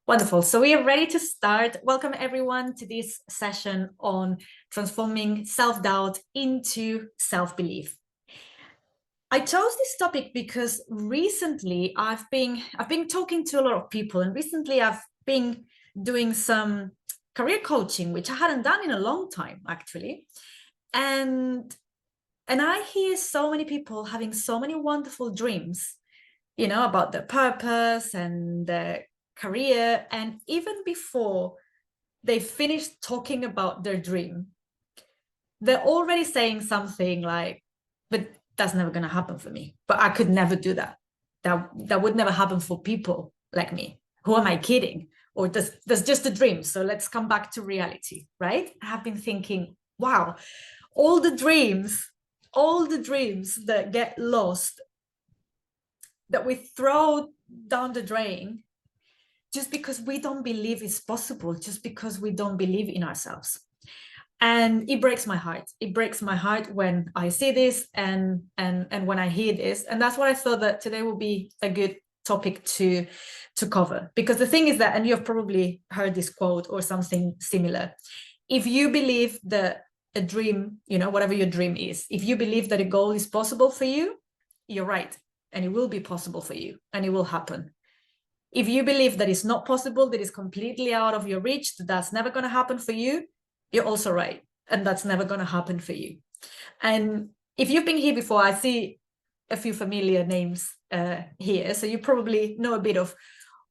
Wonderful. So we are ready to start. Welcome everyone to this session on transforming self-doubt into self-belief. I chose this topic because recently I've been talking to a lot of people, and recently I've been doing some career coaching, which I hadn't done in a long time, actually. And I hear so many people having so many wonderful dreams, about their purpose and their career. And even before they finish talking about their dream, they're already saying something like, but that's never going to happen for me. But I could never do that. That would never happen for people like me. Who am I kidding? Or that's just a dream. So let's come back to reality, right? I have been thinking, wow, all the dreams, all the dreams that get lost, that we throw down the drain just because we don't believe it's possible, just because we don't believe in ourselves. And it breaks my heart. It breaks my heart when I see this and when I hear this. And that's what I thought that today will be a good topic to cover. Because the thing is that, and you've probably heard this quote or something similar, if you believe that a dream, whatever your dream is, if you believe that a goal is possible for you, you're right. And it will be possible for you and it will happen. If you believe that it's not possible, that it's completely out of your reach, that that's never going to happen for you, you're also right. And that's never going to happen for you. And if you've been here before, I see a few familiar names here. So you probably know a bit of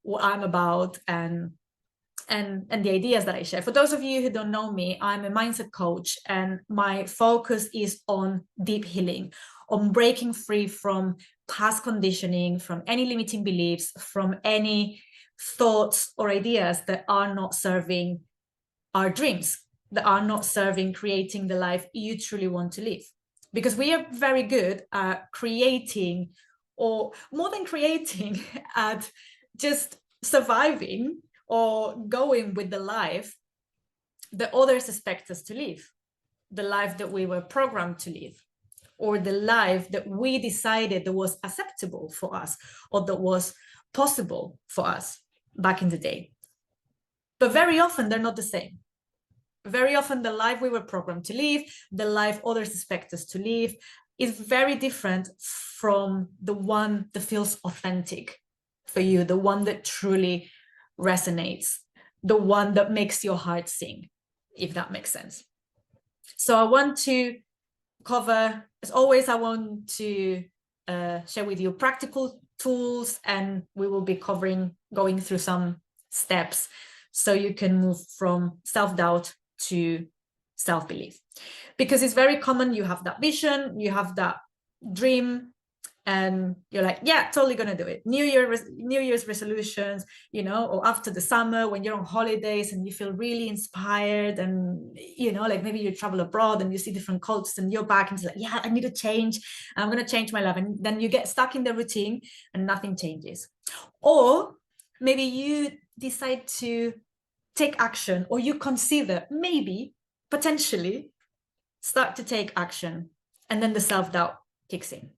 what I'm about and the ideas that I share. For those of you who don't know me, I'm a mindset coach, and my focus is on deep healing, on breaking free from past conditioning, from any limiting beliefs, from any thoughts or ideas that are not serving our dreams, that are not serving creating the life you truly want to live. Because we are very good at creating, or more than creating, at just surviving or going with the life that others expect us to live, the life that we were programmed to live, or the life that we decided that was acceptable for us or that was possible for us back in the day. But very often they're not the same. Very often the life we were programmed to live, the life others expect us to live, is very different from the one that feels authentic for you, the one that truly resonates, the one that makes your heart sing, if that makes sense. So I want to cover, as always, I want to share with you practical tools, and we will be going through some steps so you can move from self-doubt to self-belief. Because it's very common, you have that vision, you have that dream, and you're like, yeah, totally gonna do it. New Year's resolutions, or after the summer when you're on holidays and you feel really inspired, and like maybe you travel abroad and you see different cultures and you're back and it's like, yeah, I need to change. I'm gonna change my life. And then you get stuck in the routine and nothing changes. Or maybe you decide to take action, or you consider maybe potentially start to take action, and then the self-doubt kicks in.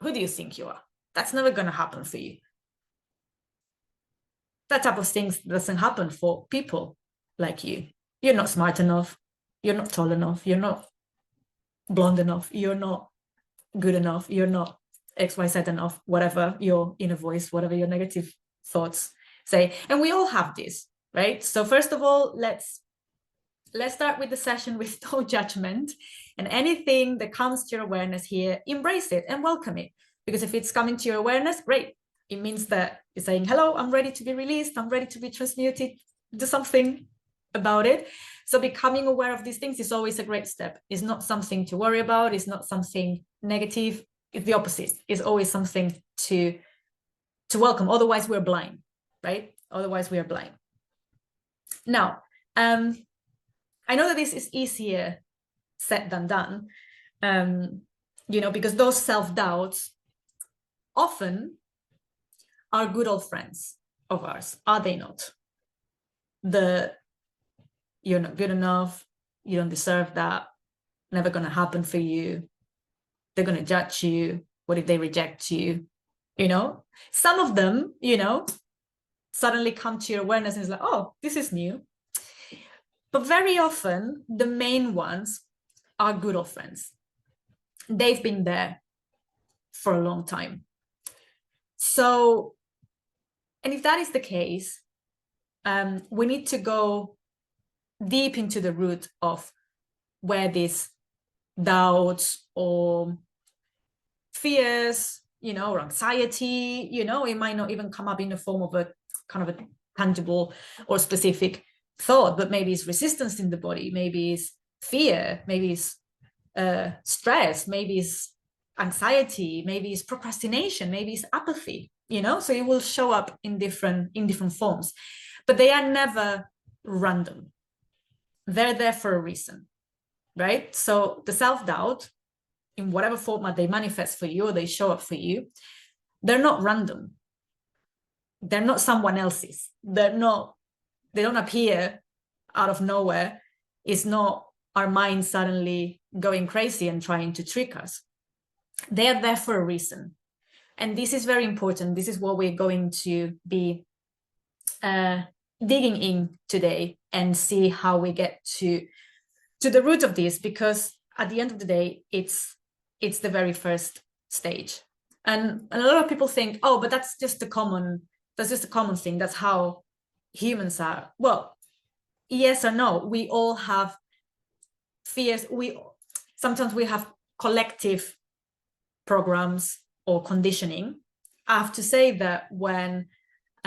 Who do you think you are? That's never going to happen for you. That type of things doesn't happen for people like you. You're not smart enough. You're not tall enough. You're not blonde enough. You're not good enough. You're not XYZ enough, whatever your inner voice, whatever your negative thoughts say. And we all have this, right? So first of all, let's start with the session with no judgment, and anything that comes to your awareness here, embrace it and welcome it. Because if it's coming to your awareness, great. It means that you're saying, hello, I'm ready to be released. I'm ready to be transmuted. Do something about it. So becoming aware of these things is always a great step. It's not something to worry about. It's not something negative. It's the opposite. It's always something to welcome. Otherwise, we're blind, right? Otherwise, we are blind. Now, I know that this is easier said than done, because those self-doubts often are good old friends of ours, are they not? You're not good enough, you don't deserve that, never going to happen for you, they're going to judge you, what if they reject you? Some of them, suddenly come to your awareness and it's like, oh, this is new. But very often, the main ones are good old friends. They've been there for a long time. So, and if that is the case, we need to go deep into the root of where these doubts or fears, or anxiety, it might not even come up in the form of a kind of a tangible or specific thought, but maybe it's resistance in the body, maybe it's fear, maybe it's stress, maybe it's anxiety, maybe it's procrastination, maybe it's apathy, so it will show up in different forms, but they are never random. They're there for a reason, right? So the self-doubt, in whatever format they manifest for you or they show up for you, they're not random. They're not someone else's. They don't appear out of nowhere. It's not our mind suddenly going crazy and trying to trick us. They are there for a reason. And this is very important. This is what we're going to be digging in today and see how we get to the root of this, because at the end of the day, it's the very first stage. And a lot of people think, oh, but that's just a common thing. That's how humans are. Well, yes or no. We all have fears. Sometimes we have collective programs or conditioning. I have to say that when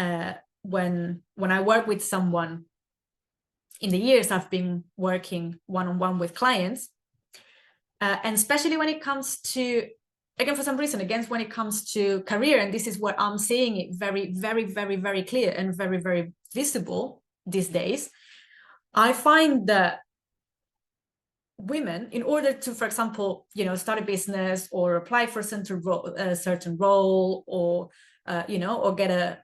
I work with someone, in the years I've been working one-on-one with clients, and especially when it comes to, again, for some reason, when it comes to career, and this is where I'm seeing it very, very, very, very clear and very, very visible these days, I find that women, in order to, for example, start a business or apply for a certain role, or or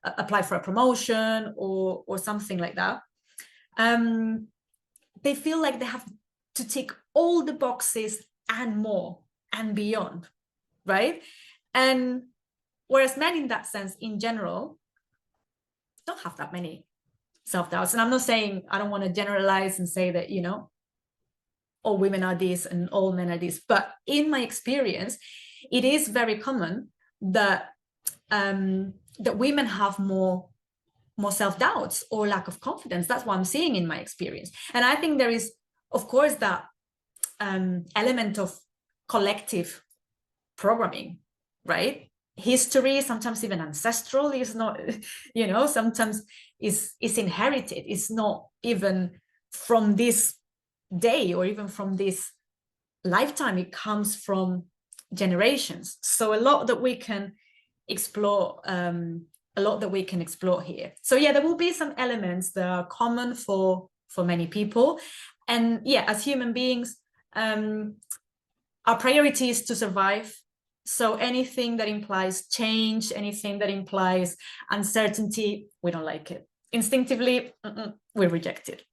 apply for a promotion or something like that, they feel like they have to tick all the boxes and more and beyond, right? And whereas men, in that sense, in general, don't have that many self-doubts. And I'm not saying, I don't want to generalize and say that all women are this and all men are this, but in my experience, it is very common that that women have more self-doubts or lack of confidence. That's what I'm seeing in my experience. And I think there is, of course, that element of collective programming, right? History, sometimes even ancestral, is not, sometimes is inherited. It's not even from this day or even from this lifetime. It comes from generations. So a lot that we can explore, here. So yeah, there will be some elements that are common for many people. And yeah, as human beings, our priority is to survive. So anything that implies change, anything that implies uncertainty, we don't like it. Instinctively, we reject it.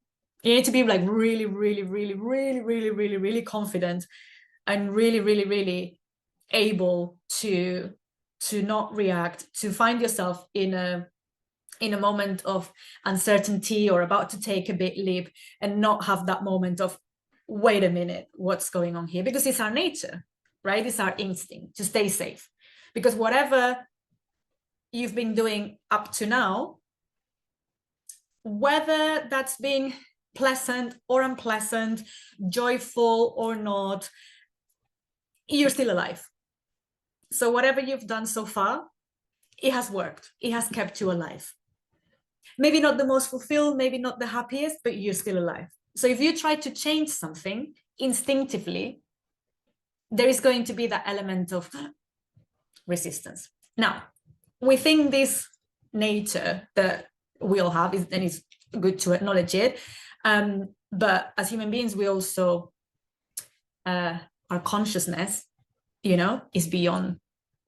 You need to be like really, really, really, really, really, really, really confident and really, really, really able to not react, to find yourself in a moment of uncertainty or about to take a big leap and not have that moment of, wait a minute, what's going on here? Because it's our nature, right? It's our instinct to stay safe. Because whatever you've been doing up to now, whether that's being pleasant or unpleasant, joyful or not, you're still alive. So whatever you've done so far, it has worked. It has kept you alive. Maybe not the most fulfilled, maybe not the happiest, but you're still alive. So if you try to change something instinctively, there is going to be that element of resistance. Now, within this nature that we all have, and it's good to acknowledge it, but as human beings, we also, our consciousness, is beyond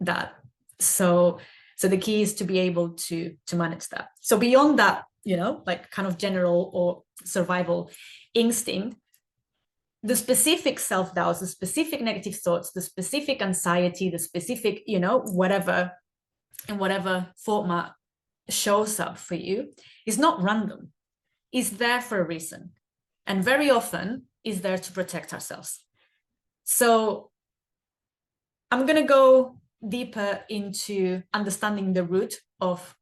that. So the key is to be able to manage that. So beyond that, like kind of general or survival instinct, the specific self-doubts, the specific negative thoughts, the specific anxiety, the specific, whatever, in whatever format shows up for you is not random. It's there for a reason. And very often is there to protect ourselves. So I'm going to go deeper into understanding the root of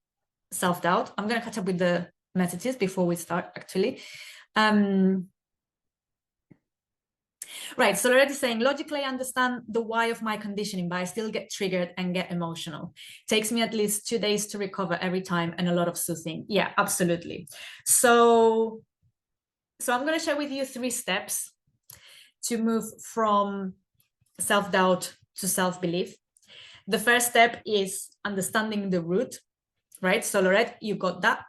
self-doubt. I'm going to catch up with the messages before we start, actually. Right, so already saying, logically I understand the why of my conditioning, but I still get triggered and get emotional. Takes me at least 2 days to recover every time and a lot of soothing. Yeah, absolutely. So I'm going to share with you 3 steps to move from self-doubt to self-belief. The first step is understanding the root, right? So Lorette, you got that.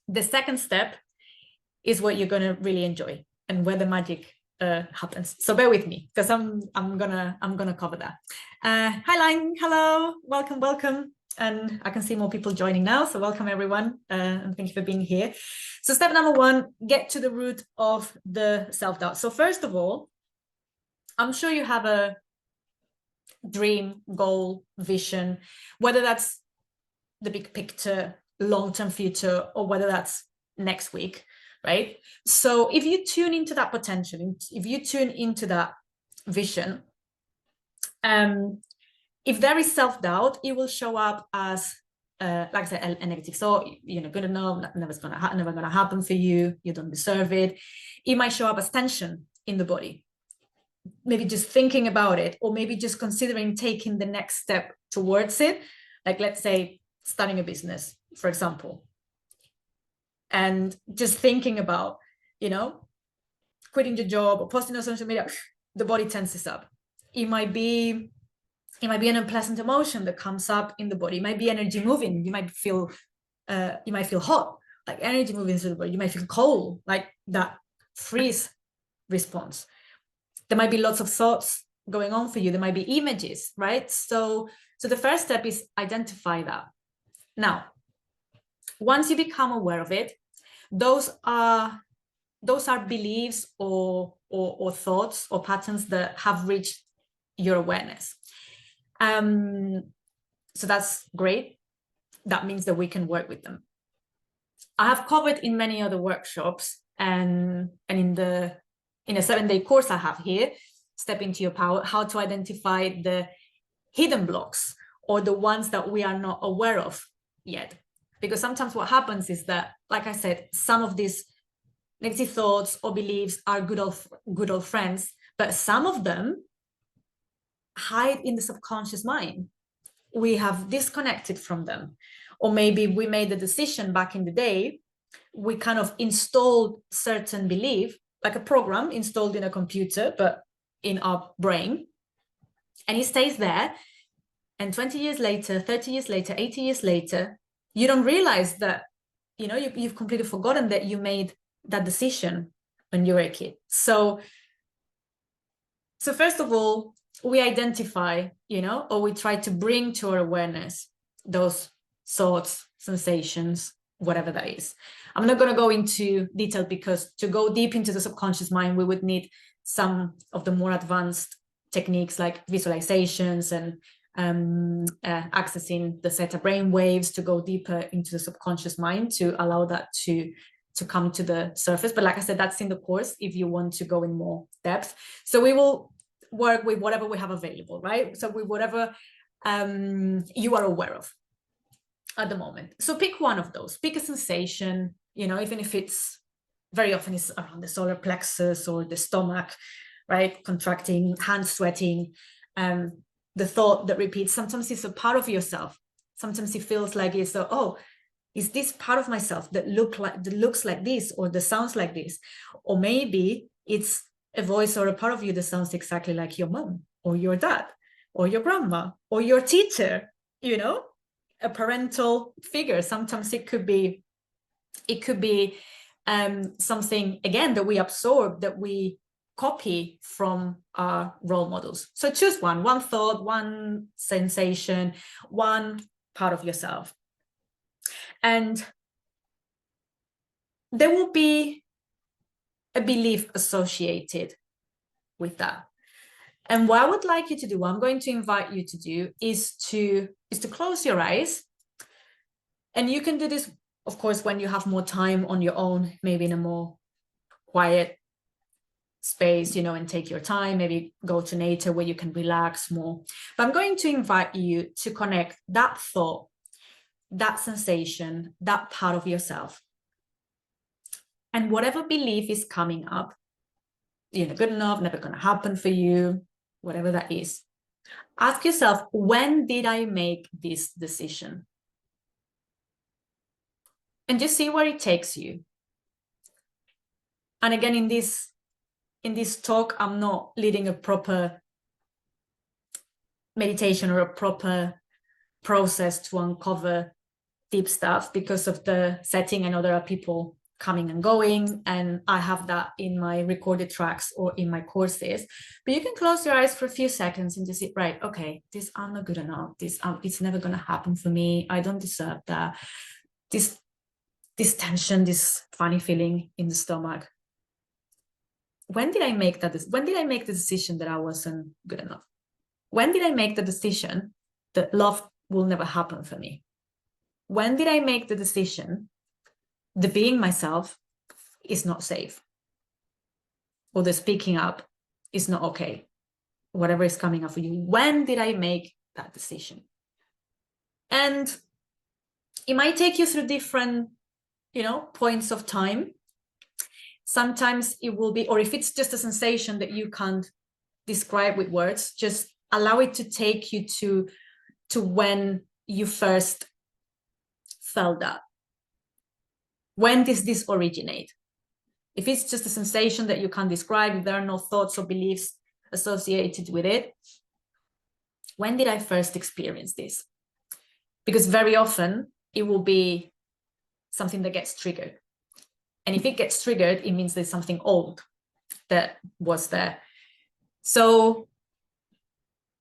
The second step is what you're going to really enjoy and where the magic happens. So bear with me because I'm gonna cover that. Hi Line, hello, welcome. And I can see more people joining now. So welcome everyone, and thank you for being here. So step number 1, get to the root of the self-doubt. So first of all, I'm sure you have a dream, goal, vision, whether that's the big picture, long-term future, or whether that's next week, right? So if you tune into that potential, if you tune into that vision, if there is self-doubt, it will show up as like I said, a negative thought. You're not good enough, never gonna happen for you, you don't deserve it. It might show up as tension in the body, maybe just thinking about it, or maybe just considering taking the next step towards it. Like let's say starting a business, for example, and just thinking about, quitting the job or posting on social media, the body tenses up. It might be an unpleasant emotion that comes up in the body. It might be energy moving. You might feel hot, like energy moving through the body. You might feel cold, like that freeze response. There might be lots of thoughts going on for you. There might be images, right? So the first step is identify that. Now, once you become aware of it, those are beliefs or thoughts or patterns that have reached your awareness. So that's great. That means that we can work with them. I have covered in many other workshops and in a 7-day course I have here, Step Into Your Power, how to identify the hidden blocks or the ones that we are not aware of yet. Because sometimes what happens is that, like I said, some of these negative thoughts or beliefs are good old friends, but some of them hide in the subconscious mind. We have disconnected from them, or maybe we made a decision back in the day. We kind of installed certain belief, like a program installed in a computer, but in our brain, and it stays there. And 20 years later, 30 years later, 80 years later, you don't realize that, you've completely forgotten that you made that decision when you were a kid. So first of all, we identify, or we try to bring to our awareness those thoughts, sensations, whatever that is. I'm not going to go into detail because to go deep into the subconscious mind, we would need some of the more advanced techniques like visualizations and accessing the theta brain waves to go deeper into the subconscious mind to allow that to come to the surface. But like I said, that's in the course if you want to go in more depth. So we will work with whatever we have available, right? So with whatever you are aware of at the moment. So pick one of those, pick a sensation, even if it's very often it's around the solar plexus or the stomach, right? Contracting, hands sweating, the thought that repeats. Sometimes it's a part of yourself. Sometimes it feels like it's is this part of myself that looks like this or that sounds like this? Or maybe it's a voice or a part of you that sounds exactly like your mom or your dad or your grandma or your teacher, a parental figure. Sometimes it could be something, again, that we absorb, that we copy from our role models. So choose one thought, one sensation, one part of yourself. And there will be a belief associated with that. And what I would like you to do, what I'm going to invite you to do is to close your eyes And you can do this, of course, when you have more time on your own, maybe in a more quiet space, you know, and take your time, maybe go to nature where you can relax more. But I'm going to invite you to connect that thought, that sensation, that part of yourself, and whatever belief is coming up, you're not good enough, never going to happen for you, whatever that is. Ask yourself, when did I make this decision? And just see where it takes you. And again, in this talk, I'm not leading a proper meditation or a proper process to uncover deep stuff because of the setting. I know there are people coming and going, and I have that in my recorded tracks or in my courses. But you can close your eyes for a few seconds and just say, right, okay, this, I'm not good enough. This, it's never going to happen for me. I don't deserve that. This tension, this funny feeling in the stomach. When did I make that? When did I make the decision that I wasn't good enough? When did I make the decision that love will never happen for me? When did I make the decision that being myself is not safe? Or the speaking up is not okay? Whatever is coming up for you. When did I make that decision? And it might take you through different, you know, points of time. Sometimes it will be, or if it's just a sensation that you can't describe with words, just allow it to take you to when you first felt that. When does this originate? If it's just a sensation that you can't describe, if there are no thoughts or beliefs associated with it, when did I first experience this? Because very often it will be something that gets triggered. And if it gets triggered, it means there's something old that was there. So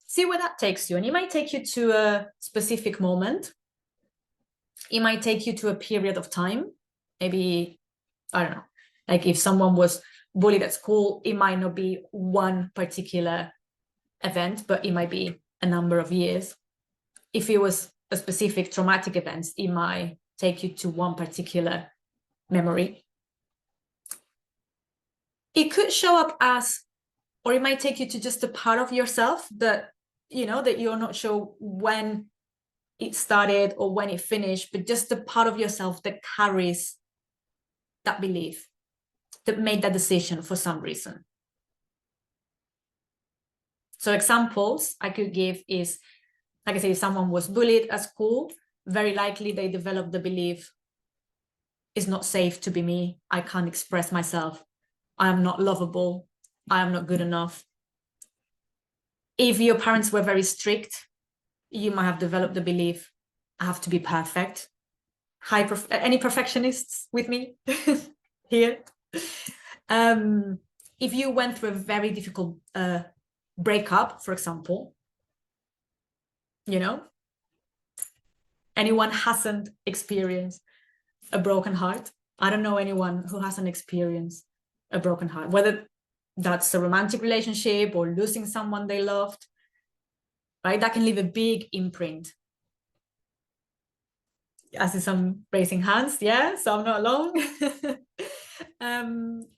see where that takes you. And it might take you to a specific moment. It might take you to a period of time. Maybe, I don't know, like if someone was bullied at school, it might not be one particular event, but it might be a number of years. If it was a specific traumatic event, it might take you to one particular memory. It could show up as, or it might take you to just a part of yourself that, you know, that you're not sure when it started or when it finished, but just a part of yourself that carries that belief, that made that decision for some reason. So examples I could give is, like I say, if someone was bullied at school, very likely they developed the belief, it's not safe to be me, I can't express myself, I am not lovable, I am not good enough. If your parents were very strict, you might have developed the belief, I have to be perfect. Any perfectionists with me here? If you went through a very difficult breakup, for example, you know, anyone hasn't experienced a broken heart? I don't know anyone who hasn't experienced a broken heart, whether that's a romantic relationship or losing someone they loved, right? That can leave a big imprint. I see some raising hands, yeah, so I'm not alone.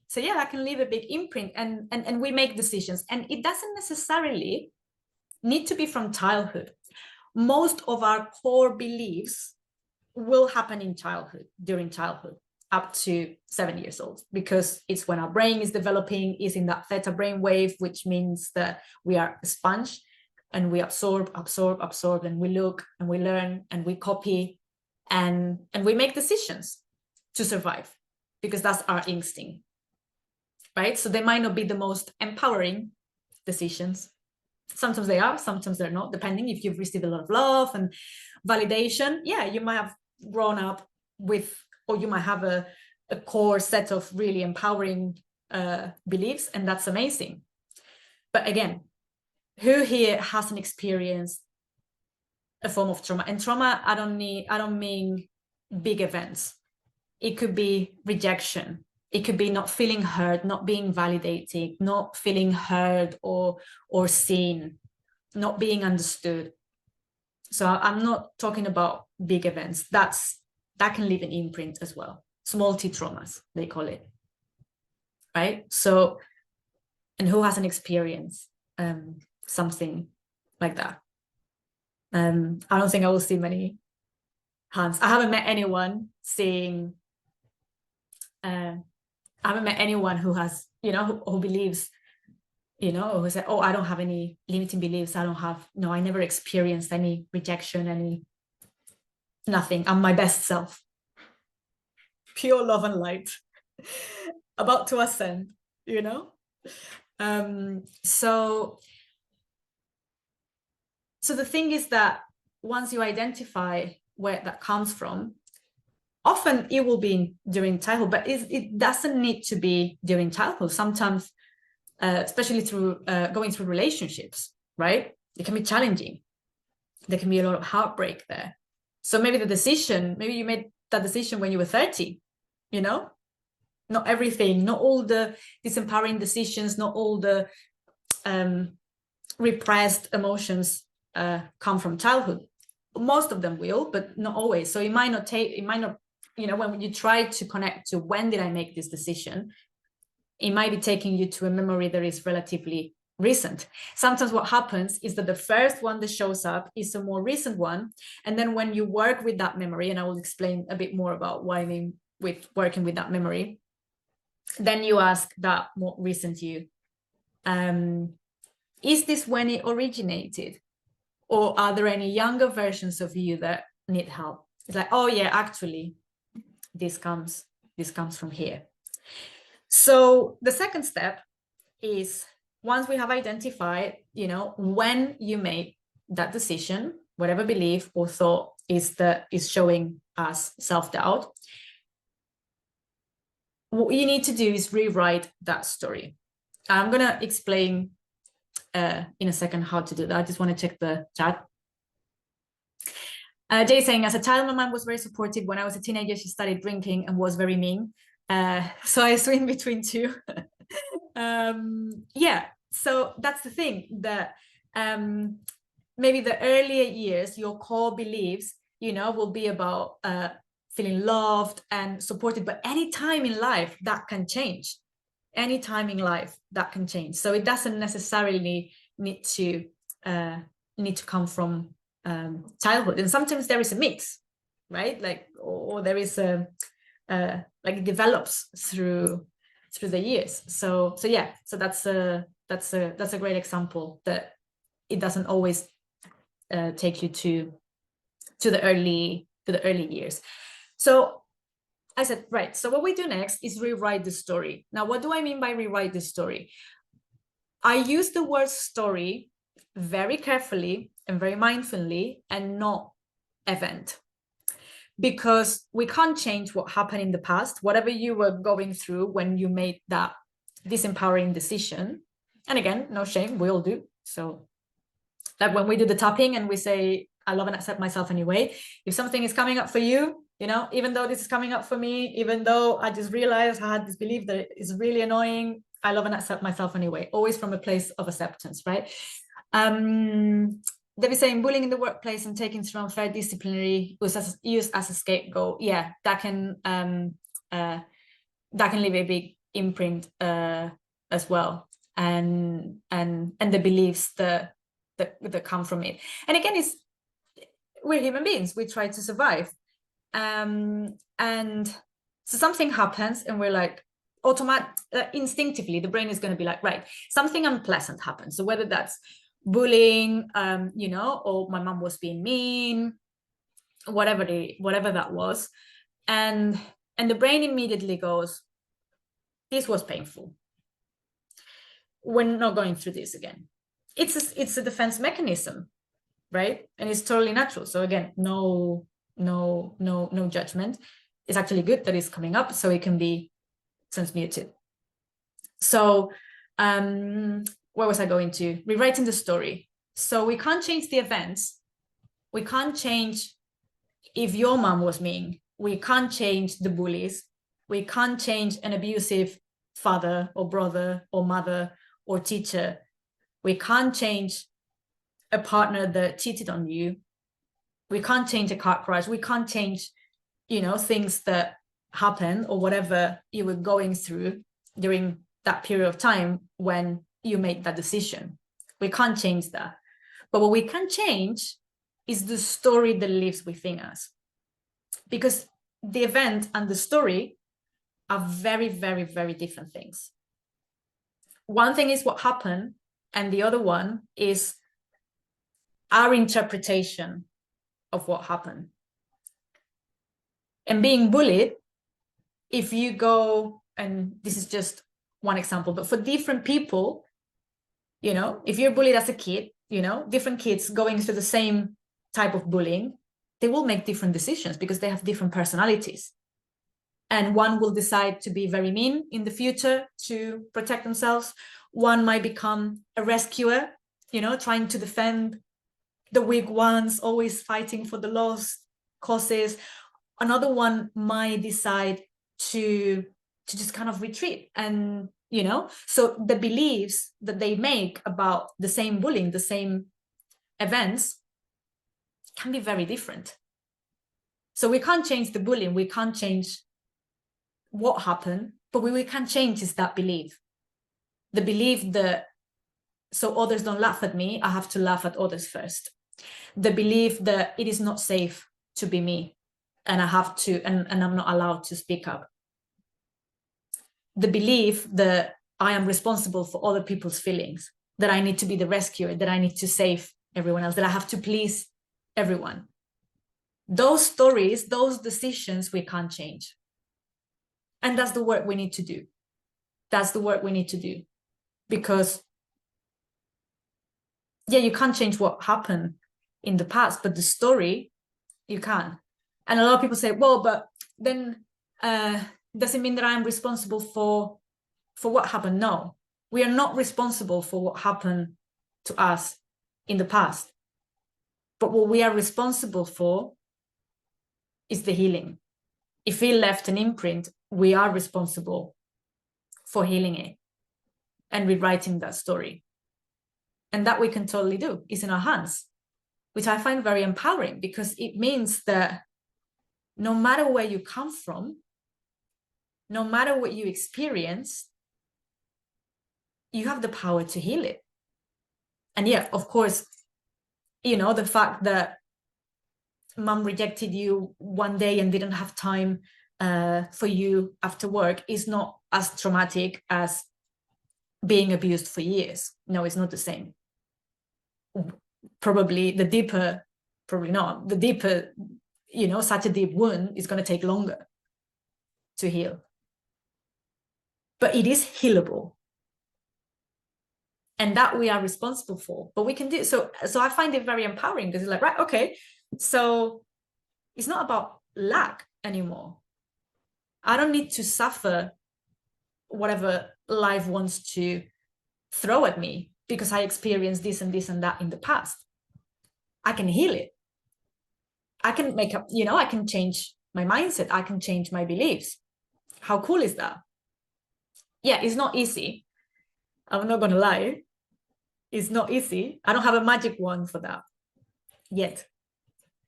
So yeah, that can leave a big imprint, and we make decisions, and it doesn't necessarily need to be from childhood. Most of our core beliefs will happen in childhood, during childhood, up to 7 years old, because it's when our brain is developing, is in that theta brain wave, which means that we are a sponge and we absorb, and we look and we learn and we copy and we make decisions to survive, because that's our instinct, right? So they might not be the most empowering decisions. Sometimes they are, sometimes they're not, depending if you've received a lot of love and validation. Yeah, you might have grown up with, or you might have a core set of really empowering beliefs, and that's amazing. But again, who here hasn't experienced a form of trauma? And trauma, I don't mean big events. It could be rejection. It could be not feeling heard, not being validated, not feeling heard or seen, not being understood. So I'm not talking about big events. That's that can leave an imprint as well. Small T traumas, they call it, right? So, and who hasn't experienced something like that? I don't think I will see many hands. I haven't met anyone saying, I haven't met anyone who has, who believes, who said, oh, I don't have any limiting beliefs. I never experienced any rejection, nothing. I'm my best self. Pure love and light. About to ascend, So the thing is that once you identify where that comes from, often it will be during childhood, but it doesn't need to be during childhood. Sometimes, especially through going through relationships, right? It can be challenging. There can be a lot of heartbreak there. So maybe you made that decision when you were 30, not everything, not all the disempowering decisions, not all the repressed emotions come from childhood. Most of them will, but not always. So it might not, when you try to connect to when did I make this decision, it might be taking you to a memory that is relatively recent. Sometimes what happens is that the first one that shows up is a more recent one. And then when you work with that memory, and I will explain a bit more about what I mean with working with that memory, then you ask that more recent you, is this when it originated? Or are there any younger versions of you that need help? It's like, oh yeah, actually, this comes from here. So the second step is, once we have identified, when you made that decision, whatever belief or thought is showing us self-doubt, what you need to do is rewrite that story. I'm going to explain in a second how to do that. I just want to check the chat. Jay saying, as a child, my mom was very supportive. When I was a teenager, she started drinking and was very mean. So I swing between two. Yeah, so that's the thing, that maybe the earlier years, your core beliefs, will be about feeling loved and supported, but any time in life that can change. Any time in life that can change. So it doesn't necessarily need to come from childhood. And sometimes there is a mix, right? Like, or there is like it develops through the years. So yeah, so that's a great example that it doesn't always take you to the early years. So I said, right, so what we do next is rewrite the story. Now, what do I mean by rewrite the story? I use the word story very carefully and very mindfully, and not event, because we can't change what happened in the past, whatever you were going through when you made that disempowering decision. And again, no shame, we all do. So like when we do the tapping and we say, I love and accept myself anyway, if something is coming up for you, even though this is coming up for me, even though I just realized I had this belief that it is really annoying, I love and accept myself anyway, always from a place of acceptance, right? They be saying bullying in the workplace and taking through unfair disciplinary was used as a scapegoat. Yeah, that can leave a big imprint as well, and the beliefs that come from it. And again, we're human beings, we try to survive, and so something happens and we're like, instinctively the brain is going to be like, right, something unpleasant happens. So whether that's bullying, or my mom was being mean, whatever that was, and the brain immediately goes, this was painful, we're not going through this again. It's a defense mechanism, right? And it's totally natural. So again, no judgment. It's actually good that it's coming up so it can be transmuted. So where was I going to? Rewriting the story. So we can't change the events. We can't change if your mom was mean. We can't change the bullies. We can't change an abusive father or brother or mother or teacher. We can't change a partner that cheated on you. We can't change a car crash. We can't change things that happen or whatever you were going through during that period of time when you made that decision. We can't change that. But what we can change is the story that lives within us. Because the event and the story are very, very, very different things. One thing is what happened, and the other one is our interpretation of what happened. And being bullied, if you go, and this is just one example, but for different people, if you're bullied as a kid, different kids going through the same type of bullying, they will make different decisions because they have different personalities. And one will decide to be very mean in the future to protect themselves. One might become a rescuer, trying to defend the weak ones, always fighting for the lost causes. Another one might decide to just kind of retreat. And, so the beliefs that they make about the same bullying, the same events, can be very different. So we can't change the bullying, we can't change what happened, but what we can change is that belief. The belief that, so others don't laugh at me, I have to laugh at others first. The belief that it is not safe to be me, and I have to, and I'm not allowed to speak up. The belief that I am responsible for other people's feelings, that I need to be the rescuer, that I need to save everyone else, that I have to please everyone. Those stories, those decisions, we can't change. And that's the work we need to do. That's the work we need to do. Because, you can't change what happened in the past, but the story, you can. And a lot of people say, well, but then does it mean that I'm responsible for what happened? No, we are not responsible for what happened to us in the past. But what we are responsible for is the healing. If we left an imprint, we are responsible for healing it and rewriting that story. And that we can totally do. It's in our hands, which I find very empowering, because it means that no matter where you come from, no matter what you experience, you have the power to heal it. And of course, the fact that mom rejected you one day and didn't have time for you after work is not as traumatic as being abused for years. No, it's not the same. Probably the deeper, such a deep wound is going to take longer to heal. But it is healable. And that we are responsible for, but we can do so. So I find it very empowering, because it's like, right, okay, so it's not about lack anymore. I don't need to suffer whatever life wants to throw at me because I experienced this and this and that in the past. I can heal it. I can make up, I can change my mindset. I can change my beliefs. How cool is that? Yeah, it's not easy. I'm not going to lie. It's not easy. I don't have a magic wand for that yet.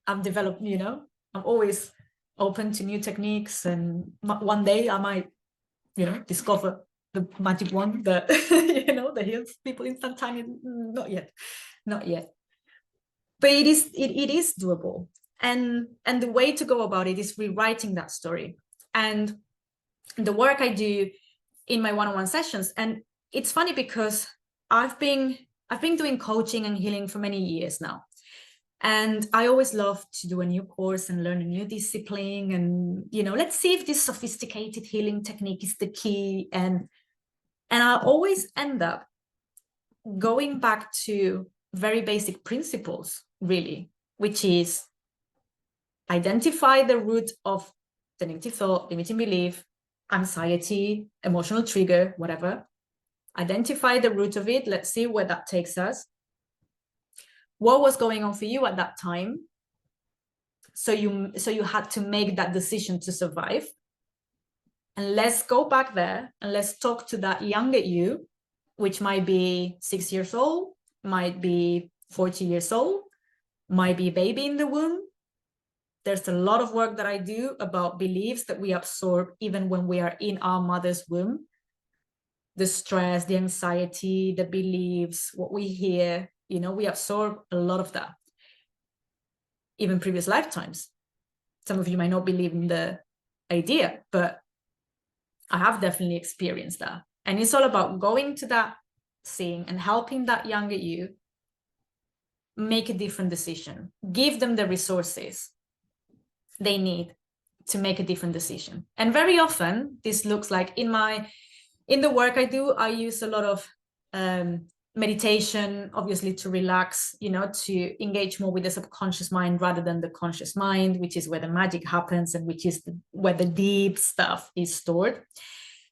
I'm developed, I'm always open to new techniques, and one day I might, discover the magic wand that, that heals people instantaneously. Not yet. But it is doable. And the way to go about it is rewriting that story. And the work I do in my one-on-one sessions, and it's funny because I've been doing coaching and healing for many years now. And I always love to do a new course and learn a new discipline. And, let's see if this sophisticated healing technique is the key. And I always end up going back to very basic principles, really, which is identify the root of the negative thought, limiting belief, anxiety, emotional trigger, whatever. Identify the root of it. Let's see where that takes us. What was going on for you at that time? So you had to make that decision to survive. And let's go back there and let's talk to that younger you, which might be 6 years old, might be 40 years old, might be a baby in the womb. There's a lot of work that I do about beliefs that we absorb even when we are in our mother's womb. The stress, the anxiety, the beliefs, what we hear, we absorb a lot of that. Even previous lifetimes. Some of you might not believe in the idea, but I have definitely experienced that. And it's all about going to that scene and helping that younger you make a different decision. Give them the resources they need to make a different decision. And very often this looks like in the work I do, I use a lot of meditation, obviously, to relax, to engage more with the subconscious mind rather than the conscious mind, which is where the magic happens and which is where the deep stuff is stored.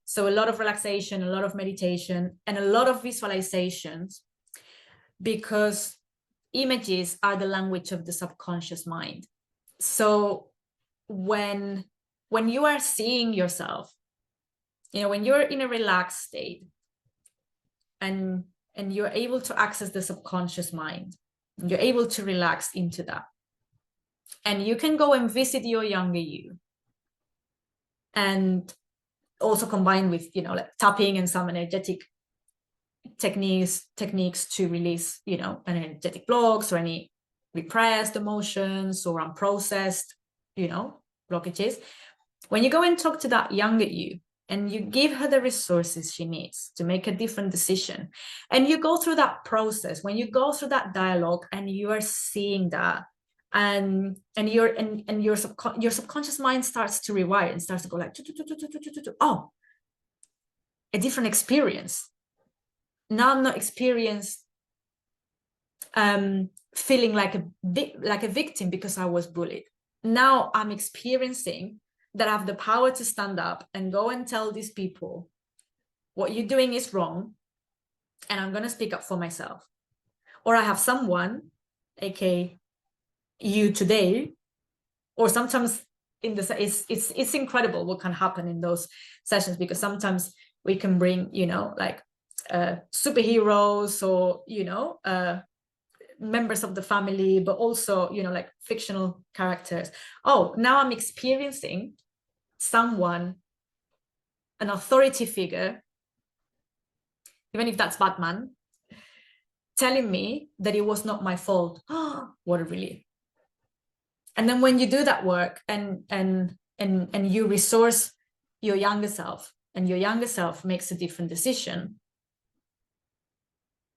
So a lot of relaxation, a lot of meditation, and a lot of visualizations, because images are the language of the subconscious mind. So when you are seeing yourself, when you're in a relaxed state and you're able to access the subconscious mind, you're able to relax into that, and you can go and visit your younger you, and also combine with like tapping and some energetic techniques to release energetic blocks or any repressed emotions or unprocessed blockages. When you go and talk to that younger you and you give her the resources she needs to make a different decision, and you go through that process, when you go through that dialogue and you are seeing that, and your subconscious mind starts to rewire and starts to go like, oh, a different experience. Now I'm not experienced feeling like a victim because I was bullied. Now I'm experiencing that I have the power to stand up and go and tell these people what you're doing is wrong, and I'm going to speak up for myself. Or I have someone, aka you today, or sometimes it's incredible what can happen in those sessions, because sometimes we can bring like superheroes or members of the family, but also like fictional characters. Oh, now I'm experiencing someone, an authority figure, even if that's Batman, telling me that it was not my fault. What a relief. And then when you do that work and you resource your younger self, and your younger self makes a different decision,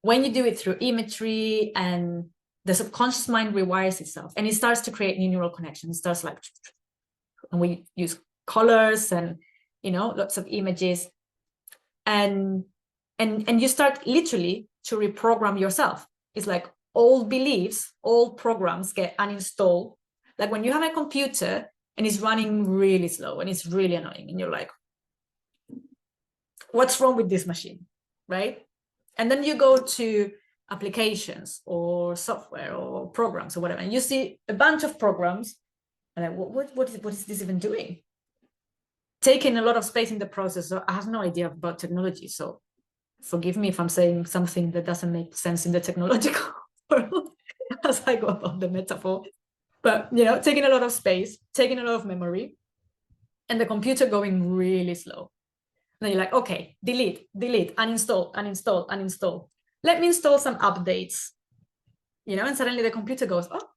when you do it through imagery, and the subconscious mind rewires itself and it starts to create new neural connections, it starts like, and we use colors and lots of images, and you start literally to reprogram yourself. It's like old beliefs, old programs get uninstalled. Like when you have a computer and it's running really slow and it's really annoying, and you're like, what's wrong with this machine, right? And then you go to applications or software or programs or whatever, and you see a bunch of programs, and like, what is this even doing? Taking a lot of space in the process. So I have no idea about technology, so forgive me if I'm saying something that doesn't make sense in the technological world as I go about the metaphor. But taking a lot of space, taking a lot of memory, and the computer going really slow. And then you're like, okay, delete, uninstall. Let me install some updates, and suddenly the computer goes, oh,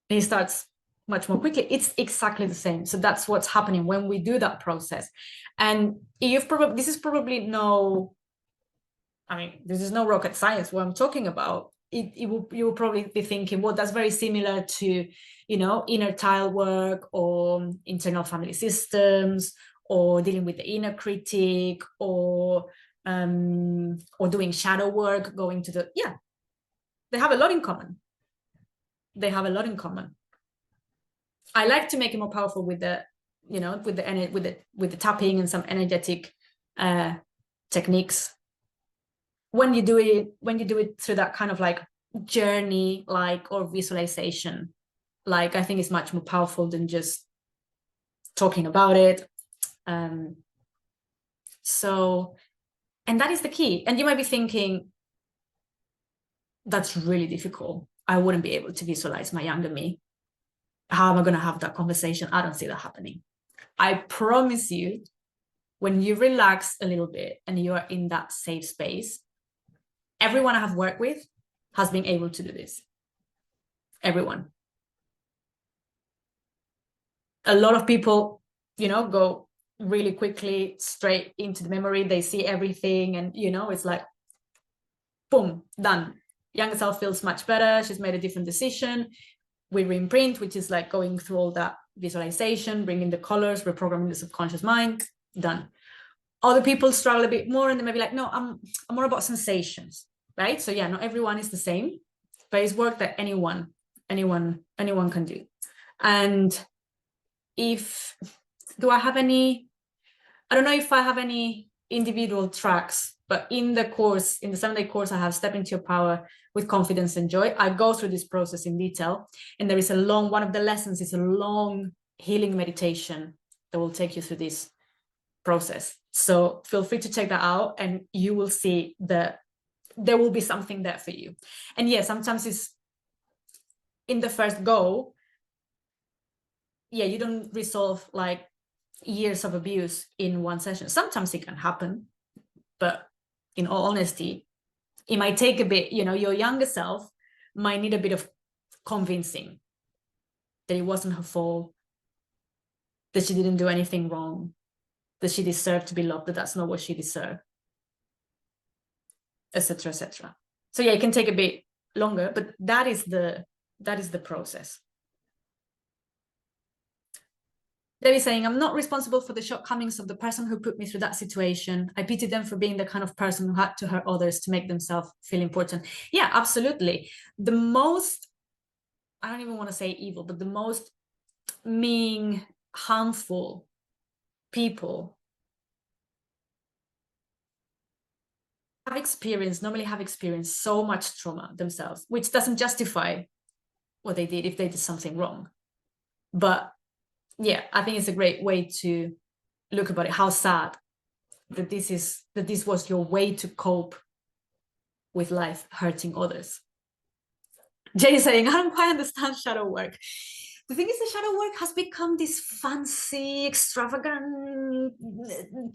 and it starts much more quickly. It's exactly the same. So that's what's happening when we do that process. And this is no rocket science what I'm talking about. You will probably be thinking, well, that's very similar to, inner child work or internal family systems, or dealing with the inner critic, or doing shadow work, going to they have a lot in common. I like to make it more powerful with the tapping and some energetic techniques. When you do it through that kind of like journey, or visualization, I think it's much more powerful than just talking about it. So, and that is the key. And you might be thinking, that's really difficult. I wouldn't be able to visualize my younger me. how am I going to have that conversation? I don't see that happening. I promise you, when you relax a little bit and you are in that safe space, everyone I have worked with has been able to do this. Everyone. A lot of people, go really quickly straight into the memory. They see everything and, it's like, boom, done. Younger self feels much better. She's made a different decision. We reimprint, which is like going through all that visualization, bringing the colors, reprogramming the subconscious mind, done. Other people struggle a bit more and they may be like, no, I'm more about sensations, right? So yeah, not everyone is the same, but it's work that anyone can do. And do I have any, I don't know if I have any individual tracks, but in the 7-day course, I have Step Into Your Power with Confidence and Joy. I go through this process in detail. And there is one of the lessons is a long healing meditation that will take you through this process. So feel free to check that out and you will see that there will be something there for you. And yeah, sometimes it's in the first go, you don't resolve like years of abuse in one session. Sometimes it can happen, but in all honesty, it might take a bit, your younger self might need a bit of convincing that it wasn't her fault, that she didn't do anything wrong, that she deserved to be loved, that that's not what she deserved, etc., etc. So yeah, it can take a bit longer, but that is the process. Debbie saying, I'm not responsible for the shortcomings of the person who put me through that situation. I pity them for being the kind of person who had to hurt others to make themselves feel important. Yeah, absolutely. The most, I don't even want to say evil, but the most mean, harmful people normally have experienced so much trauma themselves, which doesn't justify what they did if they did something wrong. But yeah, I think it's a great way to look about it. How sad that this was your way to cope with life hurting others. Jay saying, I don't quite understand shadow work. The thing is, the shadow work has become this fancy, extravagant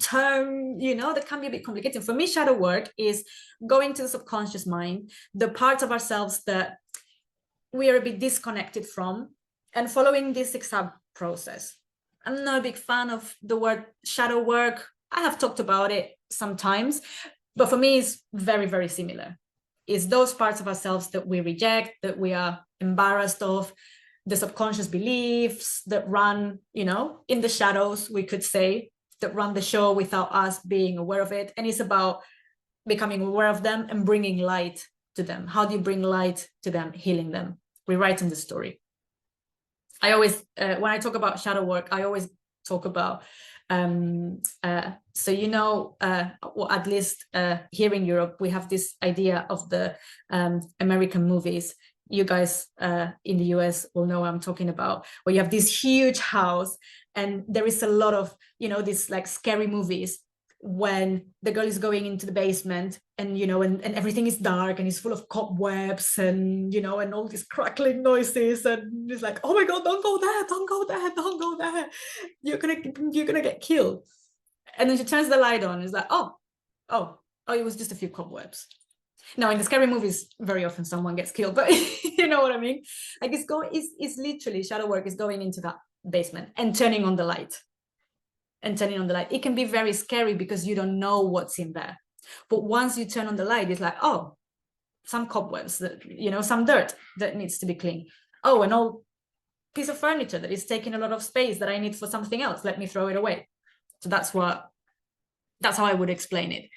term, that can be a bit complicated. For me, shadow work is going to the subconscious mind, the parts of ourselves that we are a bit disconnected from, and following this exact process. I'm not a big fan of the word shadow work. I have talked about it sometimes, but for me, it's very, very similar. It's those parts of ourselves that we reject, that we are embarrassed of, the subconscious beliefs that run, in the shadows, we could say, that run the show without us being aware of it. And it's about becoming aware of them and bringing light to them. How do you bring light to them? Healing them, rewriting the story. I always, when I talk about shadow work, I always talk about, well, at least here in Europe, we have this idea of the American movies. You guys in the US will know what I'm talking about, where you have this huge house and there is a lot of, these like scary movies when the girl is going into the basement and, and everything is dark and it's full of cobwebs and, and all these crackling noises. And it's like, oh my God, don't go there, don't go there, don't go there. You're gonna get killed. And then she turns the light on. It's like, oh, it was just a few cobwebs. Now in the scary movies, very often someone gets killed, but you know what I mean? Like it's literally shadow work is going into that basement and turning on the light. It can be very scary because you don't know what's in there. But once you turn on the light, it's like, oh, some cobwebs, some dirt that needs to be cleaned. Oh, an old piece of furniture that is taking a lot of space that I need for something else. Let me throw it away. So that's how I would explain it.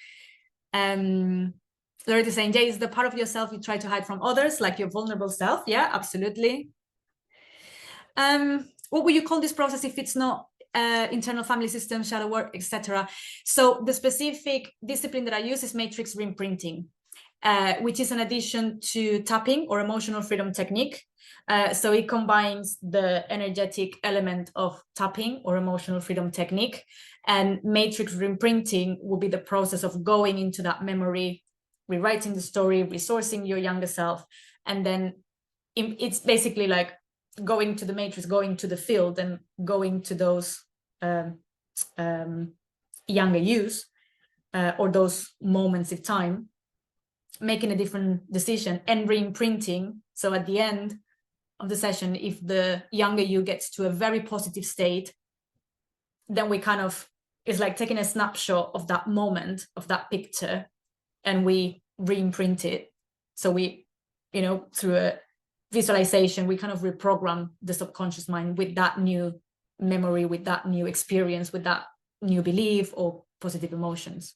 Loretta saying, Jay, is the part of yourself you try to hide from others, like your vulnerable self? Yeah, absolutely. What would you call this process if it's not internal family system, shadow work, etc.? So the specific discipline that I use is matrix reimprinting, which is an addition to tapping or emotional freedom technique. So it combines the energetic element of tapping or emotional freedom technique, and matrix reimprinting will be the process of going into that memory, rewriting the story, resourcing your younger self, and then it's basically like going to the matrix, going to the field, and going to those younger yous, or those moments of time, making a different decision and re-imprinting. So at the end of the session, if the younger you gets to a very positive state, then we kind of, it's like taking a snapshot of that moment, of that picture, and we re-imprint it. So we, through a visualization, we kind of reprogram the subconscious mind with that new memory, with that new experience, with that new belief or positive emotions.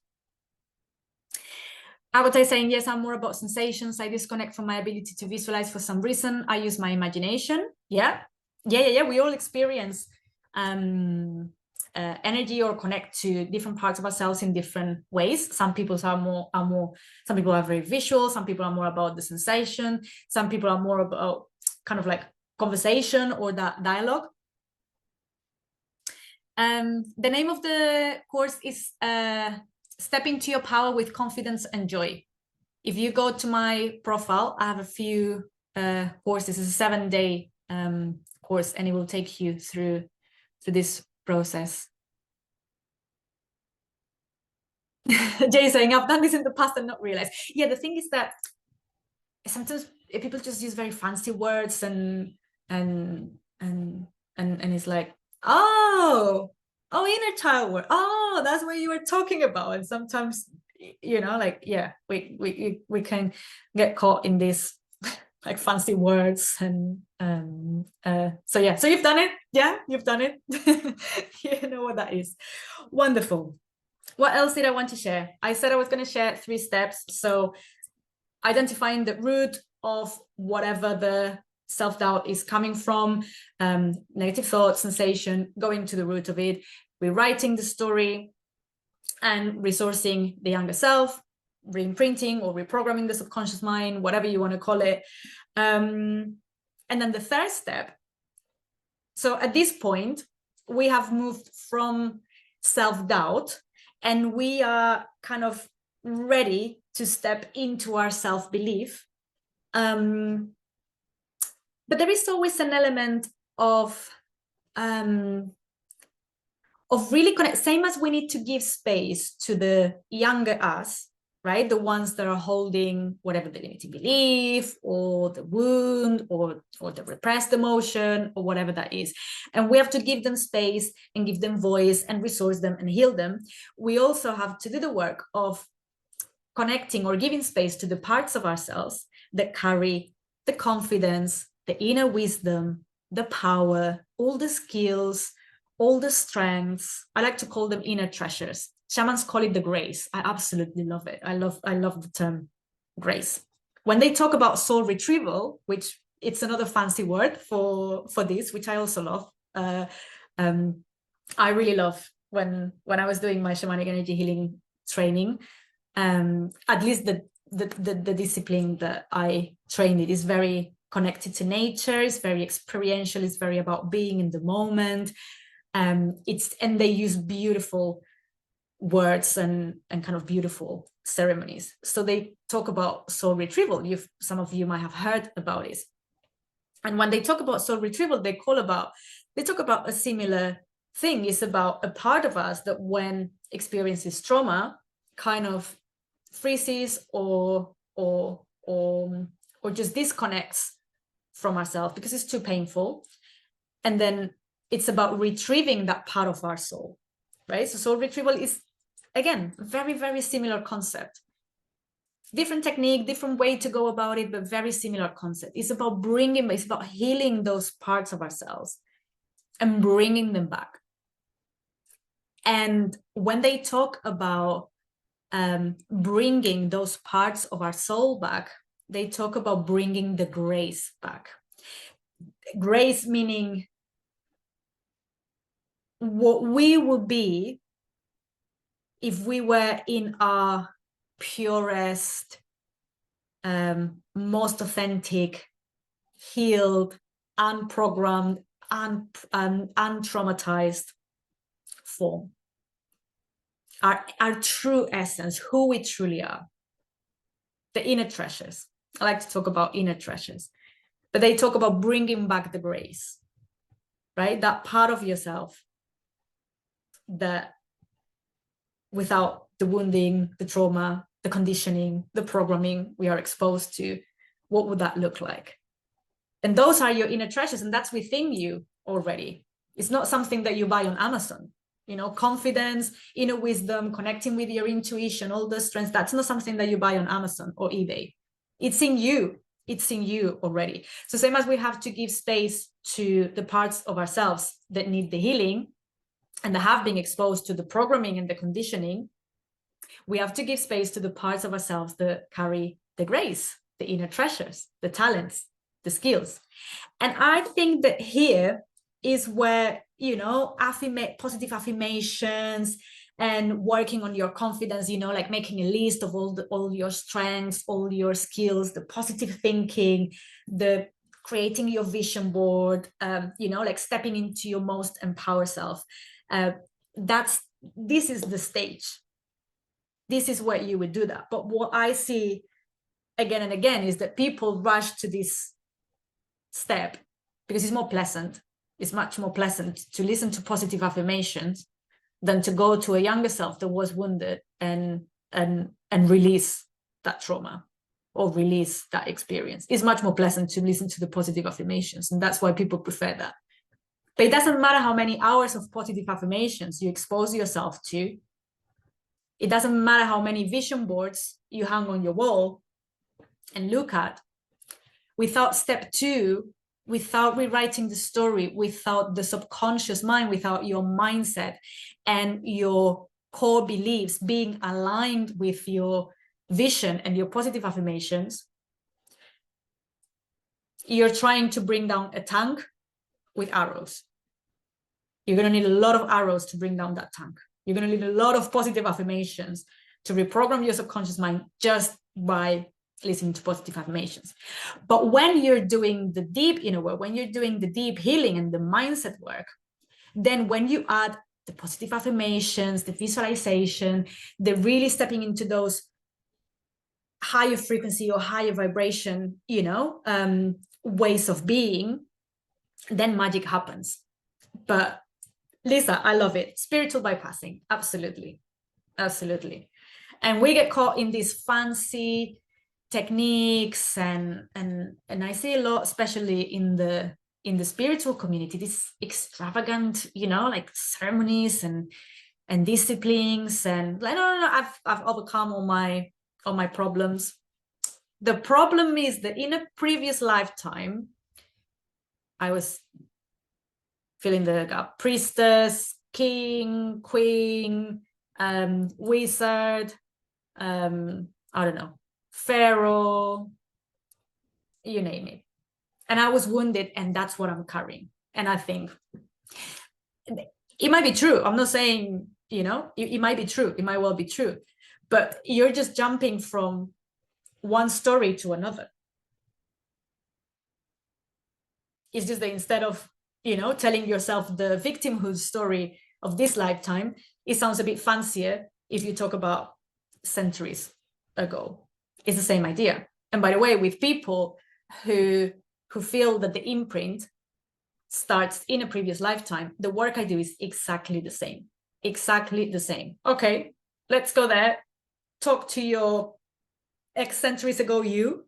I would say saying, yes, I'm more about sensations. I disconnect from my ability to visualize for some reason. I use my imagination. Yeah. We all experience energy or connect to different parts of ourselves in different ways. Some people are more, some people are very visual. Some people are more about the sensation. Some people are more about kind of like conversation or that dialogue. The name of the course is Step into Your Power with Confidence and Joy. If you go to my profile, I have a few courses. It's a 7-day course, and it will take you through this process. Jay saying, I've done this in the past and not realized. Yeah, the thing is that sometimes people just use very fancy words and it's like, oh, inner child work. Oh, that's what you were talking about. And sometimes, like, yeah, we can get caught in this like fancy words and so yeah, so you've done it. Yeah, you've done it. You know what that is. Wonderful. What else did I want to share? I said I was going to share 3 steps. So identifying the root of whatever the self-doubt is coming from, negative thoughts, sensation, going to the root of it, rewriting the story, and resourcing the younger self, re-imprinting or reprogramming the subconscious mind, whatever you want to call it. And then the 3rd step. So at this point, we have moved from self-doubt, and we are kind of ready to step into our self-belief. But there is always an element of really connect, same as we need to give space to the younger us, right? The ones that are holding whatever the limiting belief or the wound or the repressed emotion or whatever that is. And we have to give them space and give them voice and resource them and heal them. We also have to do the work of connecting or giving space to the parts of ourselves that carry the confidence, the inner wisdom, the power, all the skills, all the strengths. I like to call them inner treasures. Shamans call it the grace. I absolutely love it. I love the term grace. When they talk about soul retrieval, which it's another fancy word for this, which I also love. I really love when I was doing my shamanic energy healing training. At least the discipline that I trained, it is very connected to nature. It's very experiential. It's very about being in the moment. And they use beautiful words and kind of beautiful ceremonies. So they talk about soul retrieval. Some of you might have heard about it. And when they talk about soul retrieval, they talk about a similar thing. It's about a part of us that when experiences trauma, kind of freezes or just disconnects from ourselves because it's too painful. And then it's about retrieving that part of our soul, right? So soul retrieval is, again, very, very similar concept. Different technique, different way to go about it, but very similar concept. It's about healing those parts of ourselves and bringing them back. And when they talk about bringing those parts of our soul back, they talk about bringing the grace back. Grace meaning what we would be if we were in our purest, most authentic, healed, unprogrammed, untraumatized form. Our true essence, who we truly are. The inner treasures. I like to talk about inner treasures. but they talk about bringing back the grace, right? That part of yourself that without the wounding, the trauma, the conditioning, the programming we are exposed to, what would that look like? And those are your inner treasures, and that's within you already. It's not something that you buy on Amazon. You know, confidence, inner wisdom, connecting with your intuition, all those strengths, that's not something that you buy on Amazon or eBay. It's in you. It's in you already. So same as we have to give space to the parts of ourselves that need the healing and that have been exposed to the programming and the conditioning, we have to give space to the parts of ourselves that carry the grace, the inner treasures, the talents, the skills. And I think that here is where, you know, positive affirmations and working on your confidence, you know, like making a list of all your strengths, all your skills, the positive thinking, the creating your vision board, you know, like stepping into your most empowered self. This is the stage. This is where you would do that. But what I see again and again is that people rush to this step because it's more pleasant. It's much more pleasant to listen to positive affirmations than to go to a younger self that was wounded and release that trauma or release that experience. It's much more pleasant to listen to the positive affirmations, and that's why people prefer that. But it doesn't matter how many hours of positive affirmations you expose yourself to. It doesn't matter how many vision boards you hang on your wall and look at. Without step 2, without rewriting the story, without the subconscious mind, without your mindset and your core beliefs being aligned with your vision and your positive affirmations, you're trying to bring down a tank with arrows. You're going to need a lot of arrows to bring down that tank. You're going to need a lot of positive affirmations to reprogram your subconscious mind just by listening to positive affirmations. But when you're doing the deep inner work, when you're doing the deep healing and the mindset work, then when you add the positive affirmations, the visualization, the really stepping into those higher frequency or higher vibration, you know, ways of being, then magic happens. But Lisa, I love it. Spiritual bypassing, absolutely, absolutely. And we get caught in these fancy techniques, and I see a lot, especially in the spiritual community, this extravagant, you know, like ceremonies and disciplines, and like, no, I've overcome all my problems. The problem is that in a previous lifetime, I was filling the gap, priestess, king, queen, wizard, I don't know, pharaoh, you name it. And I was wounded, and that's what I'm carrying. And I think it might be true. I'm not saying, you know, it might be true. It might well be true. But you're just jumping from one story to another. It's just that instead of, you know, telling yourself the victimhood story of this lifetime, it sounds a bit fancier if you talk about centuries ago. It's the same idea. And by the way, with people who feel that the imprint starts in a previous lifetime, the work I do is exactly the same. Exactly the same. Okay, let's go there. Talk to your X centuries ago you,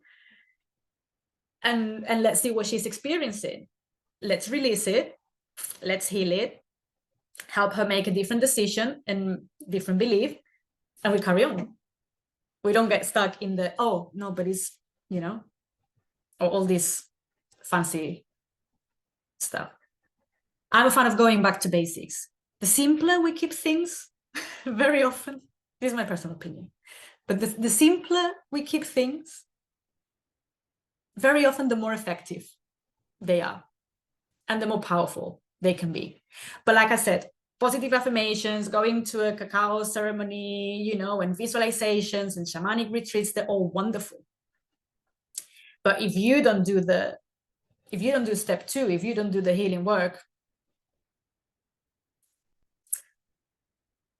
and let's see what she's experiencing. Let's release it. Let's heal it. Help her make a different decision and different belief, and we carry on. We don't get stuck in the, oh, nobody's, you know, or all this fancy stuff. I'm a fan of going back to basics. The simpler we keep things, very often, this is my personal opinion, but the simpler we keep things, very often the more effective they are and the more powerful they can be. But like I said, positive affirmations, going to a cacao ceremony, you know, and visualizations and shamanic retreats, they're all wonderful. But if you don't do step 2, if you don't do the healing work,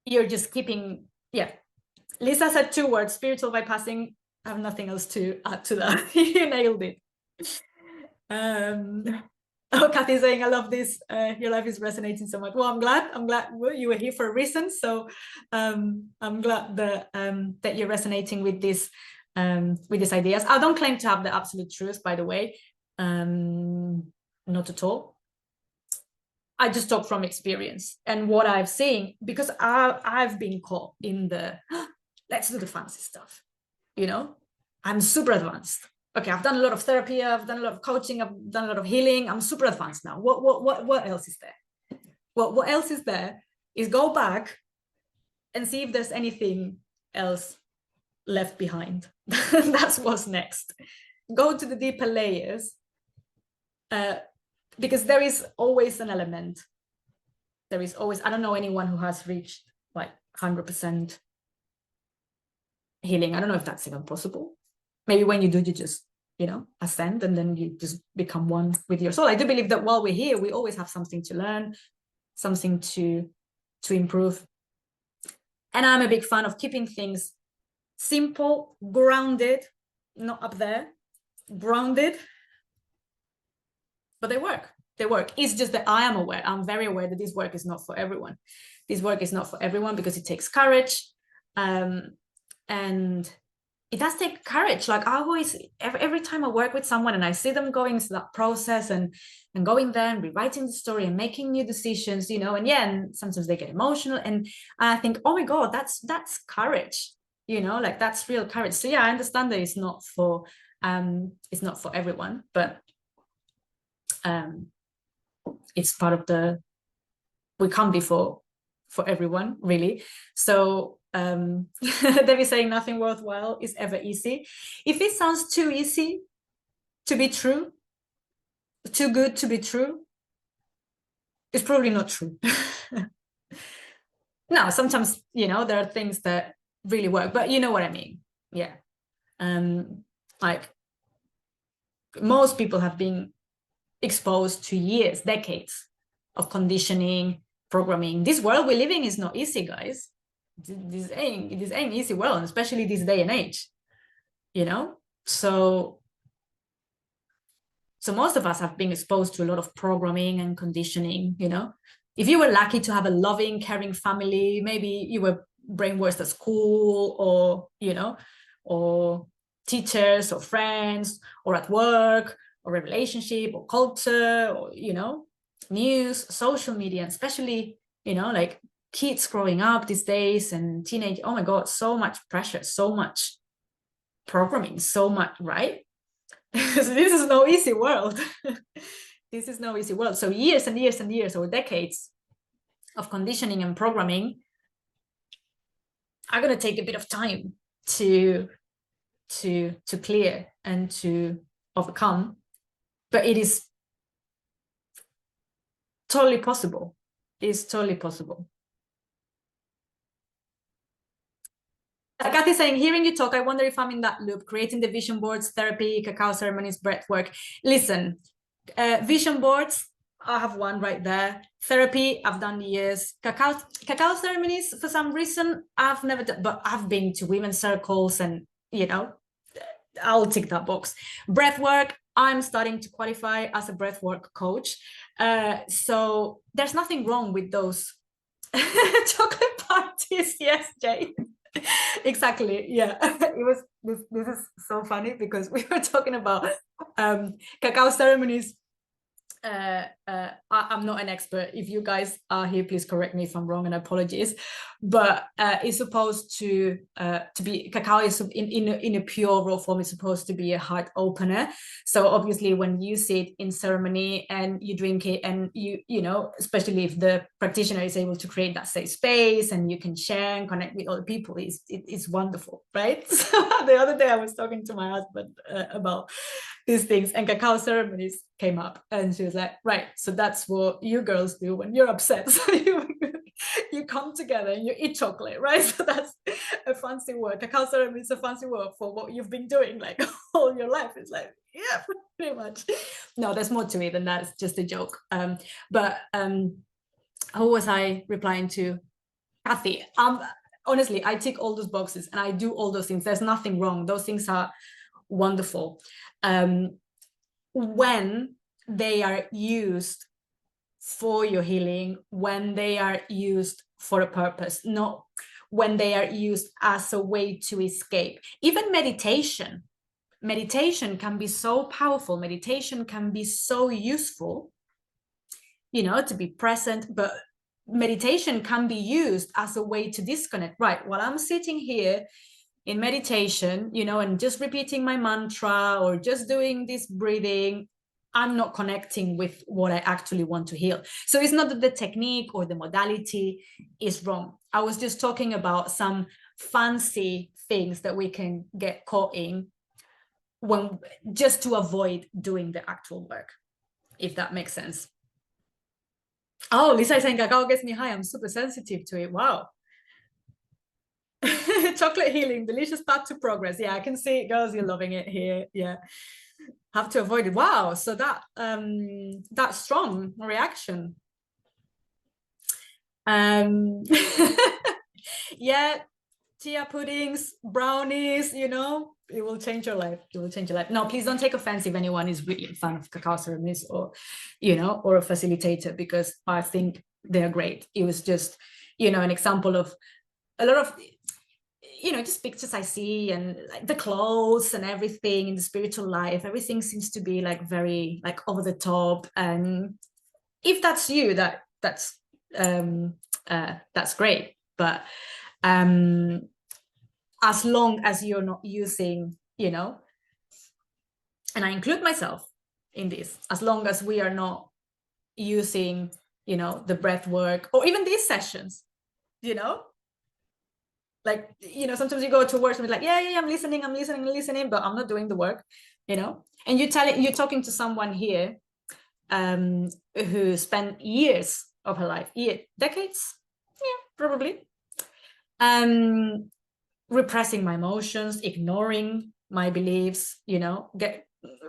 you're just keeping, yeah. Lisa said 2 words, spiritual bypassing. I have nothing else to add to that. You nailed it. Oh, Kathy's saying, I love this. Your life is resonating so much. Well, I'm glad you were here for a reason. So I'm glad that you're resonating with these ideas. I don't claim to have the absolute truth, by the way. Not at all. I just talk from experience and what I've seen, because I've been caught in the let's do the fancy stuff. You know, I'm super advanced. Okay, I've done a lot of therapy, I've done a lot of coaching, I've done a lot of healing. I'm super advanced now. What else is there? What else is there is go back and see if there's anything else left behind. That's what's next. Go to the deeper layers, because there is always an element. There is always, I don't know anyone who has reached like 100% healing. I don't know if that's even possible. Maybe when you do, you just, you know, ascend and then you just become one with your soul. I do believe that while we're here, we always have something to learn, something to improve. And I'm a big fan of keeping things simple, grounded, not up there, grounded, but they work. They work. It's just that I am aware, I'm very aware that this work is not for everyone. This work is not for everyone because it takes courage. And it does take courage. Like I always, every time I work with someone and I see them going through that process and going there and rewriting the story and making new decisions, you know, and yeah, and sometimes they get emotional. And I think, oh my God, that's courage, you know, like that's real courage. So yeah, I understand that it's not for everyone, but it's part of we can't be for everyone, really. So they'll be saying nothing worthwhile is ever easy. If it sounds too easy to be true, too good to be true, it's probably not true. No, sometimes, you know, there are things that really work, but you know what I mean. Yeah. Like most people have been exposed to years, decades of conditioning, programming. This world we're living is not easy, guys. This ain't easy world, especially this day and age, you know. So most of us have been exposed to a lot of programming and conditioning, you know. If you were lucky to have a loving, caring family, maybe you were brainwashed at school, or you know, or teachers or friends, or at work, or a relationship, or culture, or you know, news, social media, especially, you know, like kids growing up these days and teenage, oh my God, so much pressure, so much programming, so much, right? So this is no easy world. This is no easy world. So years and years and years or decades of conditioning and programming are going to take a bit of time to clear and to overcome, but it is totally possible. It's totally possible. Kathy saying, hearing you talk, I wonder if I'm in that loop, creating the vision boards, therapy, cacao ceremonies, breath work. Listen, vision boards, I have one right there. Therapy, I've done years. Cacao ceremonies, for some reason, I've never done, but I've been to women's circles and, you know, I'll tick that box. Breath work, I'm starting to qualify as a breathwork coach. So there's nothing wrong with those chocolate parties. Yes, Jay. Exactly. Yeah. It was this is so funny because we were talking about cacao ceremonies. I'm not an expert. If you guys are here, please correct me if I'm wrong, and apologies. But it's supposed to be, cacao is in a pure raw form. It's supposed to be a heart opener. So obviously, when you sit in ceremony and you drink it, and you know, especially if the practitioner is able to create that safe space and you can share and connect with other people, it's wonderful, right? So the other day I was talking to my husband about these things, and cacao ceremonies came up, and she was like, right, so that's what you girls do when you're upset. So you come together and you eat chocolate, right? So that's a fancy word. Cacao ceremony is a fancy word for what you've been doing like all your life. It's like, yeah, pretty much. No, there's more to it than that. It's just a joke. But who was I replying to? Kathy. Honestly, I tick all those boxes and I do all those things. There's nothing wrong. Those things are wonderful. when they are used for your healing, when they are used for a purpose, not when they are used as a way to escape. Even meditation can be so powerful. Meditation can be so useful, to be present, but meditation can be used as a way to disconnect. Right, while I'm sitting here in meditation, and just repeating my mantra or just doing this breathing, I'm not connecting with what I actually want to heal. So it's not that the technique or the modality is wrong. I was just talking about some fancy things that we can get caught in just to avoid doing the actual work, if that makes sense. Oh, Lisa is saying cacao gets me high. I'm super sensitive to it. Wow. Chocolate healing, delicious path to progress. Yeah, I can see it, girls. You're loving it here. Yeah, have to avoid it. Wow. So that strong reaction. Yeah, chia puddings, brownies. It will change your life. It will change your life. No, please don't take offense if anyone is really a fan of cacao ceremonies or a facilitator, because I think they're great. It was just an example of a lot of just pictures I see, and like the clothes and everything in the spiritual life, everything seems to be like very like over the top. And if that's you, that's great. But as long as you're not using, and I include myself in this, as long as we are not using, the breath work or even these sessions, like, sometimes you go to work and be like, yeah, I'm listening, but I'm not doing the work, and you're talking to someone here who spent years of her life, decades, probably, repressing my emotions, ignoring my beliefs,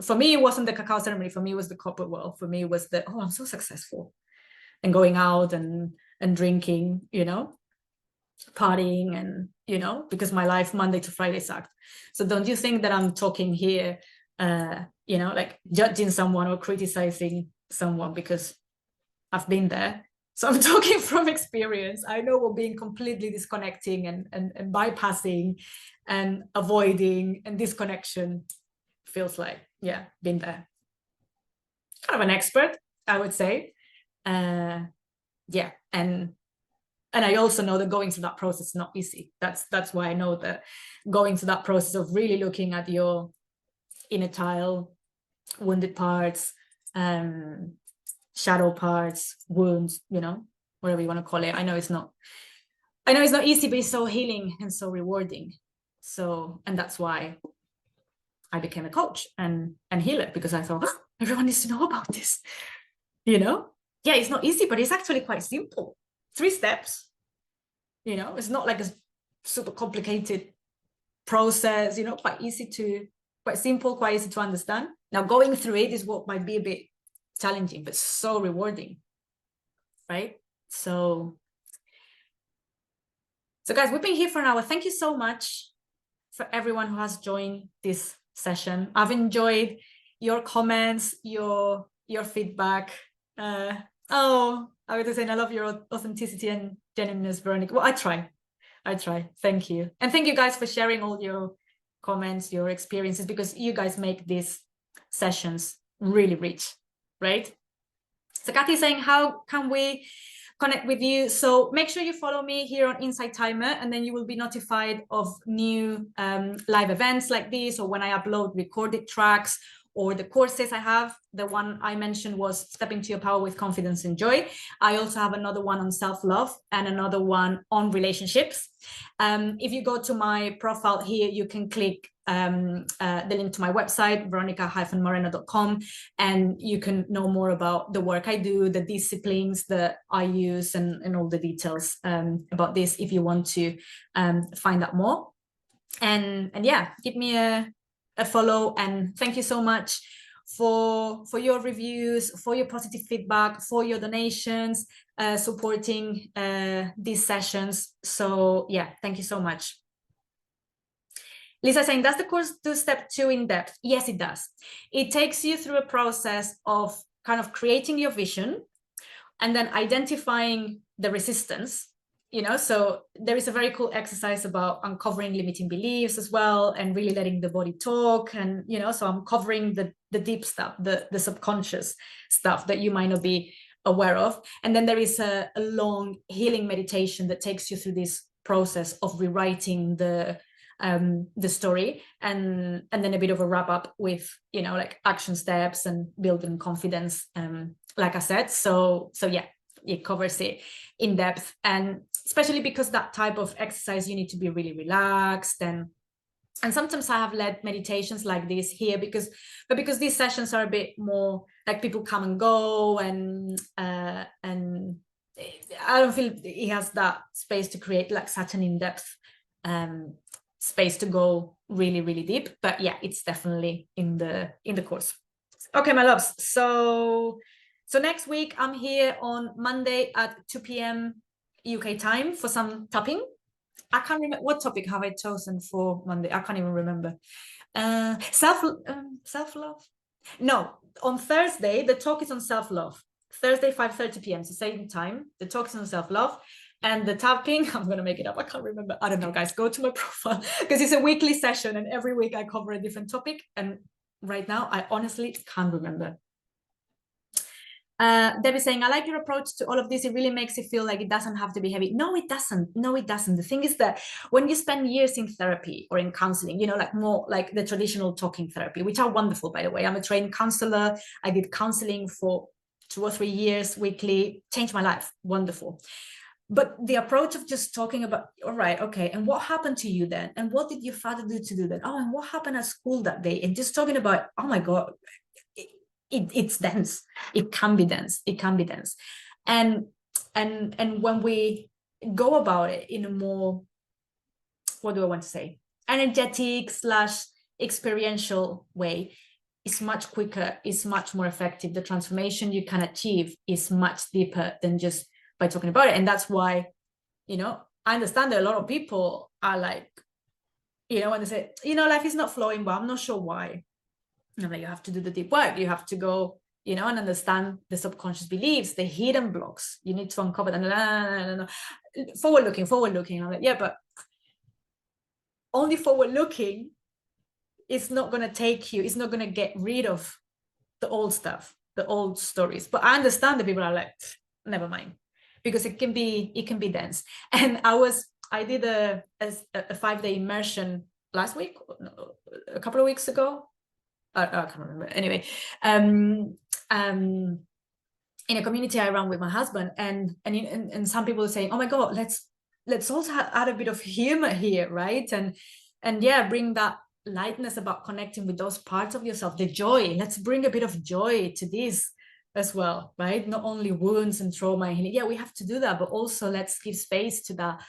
for me, it wasn't the cacao ceremony. For me, it was the corporate world. For me, it was I'm so successful, and going out and drinking, partying, and because my life Monday to Friday sucked. So don't you think that I'm talking here like judging someone or criticizing someone, because I've been there. So I'm talking from experience. I know what being completely disconnecting and bypassing and avoiding and disconnection feels like. Yeah, been there. Kind of an expert, I would say. Yeah, and I also know that going through that process is not easy. That's why I know that going through that process of really looking at your inner child, wounded parts, shadow parts, wounds, whatever you want to call it. I know it's not easy, but it's so healing and so rewarding. So, and that's why I became a coach and healer, because I thought, everyone needs to know about this. Yeah, it's not easy, but it's actually quite simple. 3 steps. It's not like a super complicated process, quite simple, quite easy to understand. Now, going through it is what might be a bit challenging, but so rewarding, right? So guys, we've been here for an hour. Thank you so much for everyone who has joined this session. I've enjoyed your comments, your feedback. I was saying I love your authenticity and genuineness, Veronica. Well, I try. Thank you. And thank you guys for sharing all your comments, your experiences, because you guys make these sessions really rich, right? So Kathy is saying, how can we connect with you? So make sure you follow me here on Insight Timer, and then you will be notified of new live events like this, or when I upload recorded tracks, or the courses I have. The one I mentioned was Step into Your Power with Confidence and Joy. I also have another one on self-love and another one on relationships. If you go to my profile here, you can click the link to my website, veronica-moreno.com, and you can know more about the work I do, the disciplines that I use, and all the details about this if you want to find out more. And yeah, give me a follow, and thank you so much for your reviews, for your positive feedback, for your donations, supporting these sessions. So yeah, thank you so much. Lisa saying, does the course do step 2 in depth? Yes, it does. It takes you through a process of kind of creating your vision and then identifying the resistance, so there is a very cool exercise about uncovering limiting beliefs as well, and really letting the body talk. And so I'm covering the deep stuff, the subconscious stuff that you might not be aware of. And then there is a long healing meditation that takes you through this process of rewriting the story, and then a bit of a wrap up with like action steps and building confidence, like I said. So yeah, it covers it in depth. And especially because that type of exercise, you need to be really relaxed. And sometimes I have led meditations like this here because these sessions are a bit more like people come and go, and I don't feel it has that space to create like such an in-depth space to go really, really deep. But yeah, it's definitely in the course. Okay, my loves. So next week I'm here on Monday at 2 p.m. UK time for some tapping. I can't remember what topic have I chosen for Monday. I can't even remember. Self-love. No, on Thursday the talk is on self-love. Thursday 5:30 p.m. So same time. The talk is on self-love. And the tapping, I'm going to make it up. I can't remember. I don't know, guys. Go to my profile because it's a weekly session and every week I cover a different topic. And right now, I honestly can't remember. Debbie saying, I like your approach to all of this. It really makes it feel like it doesn't have to be heavy. No, it doesn't. No, it doesn't. The thing is that when you spend years in therapy or in counseling, like more like the traditional talking therapy, which are wonderful, by the way. I'm a trained counselor. I did counseling for 2 or 3 years weekly, changed my life. Wonderful. But the approach of just talking about, all right, okay, and what happened to you then? And what did your father do to do that? Oh, and what happened at school that day? And just talking about, oh my God, it's dense. It can be dense. It can be dense. And when we go about it in a more, what do I want to say? Energetic / experiential way, it's much quicker, it's much more effective. The transformation you can achieve is much deeper than just by talking about it. And that's why, I understand that a lot of people are like, when they say, life is not flowing, but I'm not sure why. You have to do the deep work. You have to go, and understand the subconscious beliefs, the hidden blocks. You need to uncover them. No. Forward looking. I'm like, yeah, but only forward looking is not going to take you, it's not going to get rid of the old stuff, the old stories. But I understand that people are like, never mind, because it can be dense. And I did a 5-day immersion last week, a couple of weeks ago. I can't remember. Anyway, in a community I run with my husband, and some people are saying, "Oh my God, let's also add a bit of humor here, right?" And yeah, bring that lightness about connecting with those parts of yourself, the joy. Let's bring a bit of joy to this as well, right? Not only wounds and trauma and healing. Yeah, we have to do that, but also let's give space to that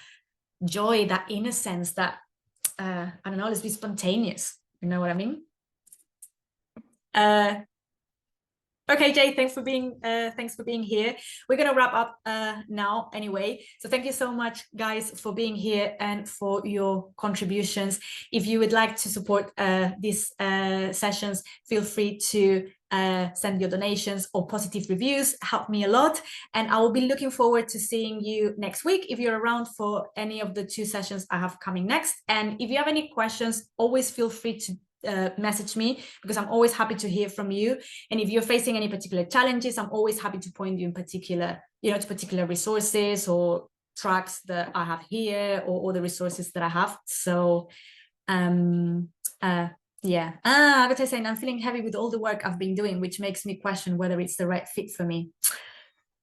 joy, that innocence, that I don't know. Let's be spontaneous. You know what I mean? Okay, Jay, thanks for being here. We're gonna wrap up now anyway. So thank you so much, guys, for being here and for your contributions. If you would like to support these sessions, feel free to send your donations or positive reviews. Help me a lot. And I will be looking forward to seeing you next week if you're around for any of the 2 sessions I have coming next. And if you have any questions, always feel free to message me, because I'm always happy to hear from you. And if you're facing any particular challenges, I'm always happy to point you in particular, to particular resources or tracks that I have here, or the resources that I have. So yeah. I got to say, I'm feeling heavy with all the work I've been doing, which makes me question whether it's the right fit for me.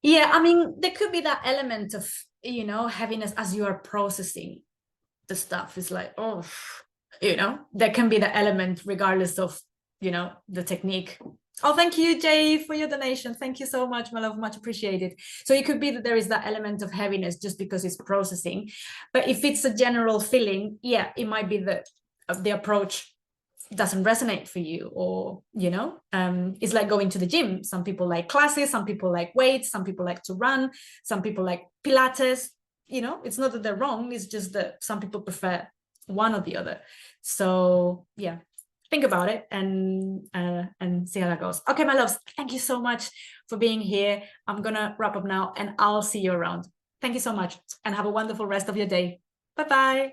Yeah, I mean, there could be that element of, heaviness as you are processing the stuff. It's like, oh, there can be the element regardless of, the technique. Oh, thank you, Jay, for your donation. Thank you so much, my love, much appreciated. So it could be that there is that element of heaviness just because it's processing. But if it's a general feeling, yeah, it might be that the approach doesn't resonate for you, or, it's like going to the gym. Some people like classes, some people like weights, some people like to run, some people like Pilates. It's not that they're wrong. It's just that some people prefer one or the other. So yeah, think about it and see how that goes. Okay, my loves, thank you so much for being here. I'm gonna wrap up now and I'll see you around. Thank you so much and have a wonderful rest of your day. Bye-bye.